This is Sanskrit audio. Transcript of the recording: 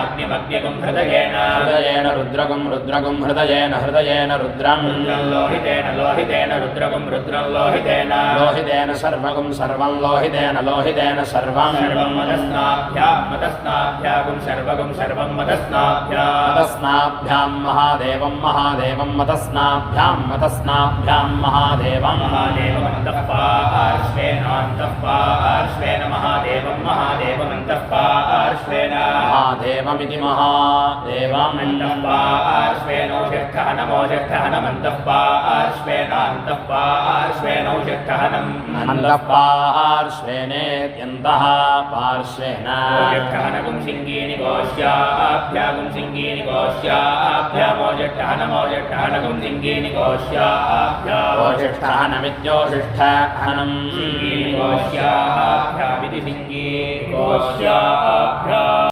अग्निमग्निगुं हृदयेन हृदयेन रुद्रगुं रुद्रगुं हृदयेन हृदयेन रुद्रं लोहितेन लोहितेन रुद्रगुं रुद्रं लोहितेन लोहितेन सर्वगुं सर्वं लोहितेन लोहितेन सर्वं सर्वं मदस्नाभ्यां मदस्नाभ्यागुं सर्वगुं सर्वं मदस्नाभ्यां मदस्नाभ्यां महादेवं महादेवं मदस्नाभ्यां मदस्नाभ्यां महादेवं महादेवमन्तः पार्श्वेनान्तः पार्श्वेन महादेवं महादेवमन्तः पार्श्वेन महादेवमिति महादेवमन्तः पार्श्वेनोषिष्ठः नमोषिष्ठः नमन्तः पार्श्वेनान्तः पार्श्वेनोषिष्ठहनम् अन्तः पार्श्वेनेत्यन्तः पार्श्वेन षिष्ठहनगुं सिङ्गीनि गोष्याभ्यागुं सिङ्गीनि गोष्याभ्यामोषिष्ठहनमोषिष्ठहनगुं सिङ्गीनि गोष्याभ्यामोषिष्ठहनमित्योषिष्ठहनम् सिङ्गीनि गोष्याभ्यामिति सिङ्गी गोष्याभ्या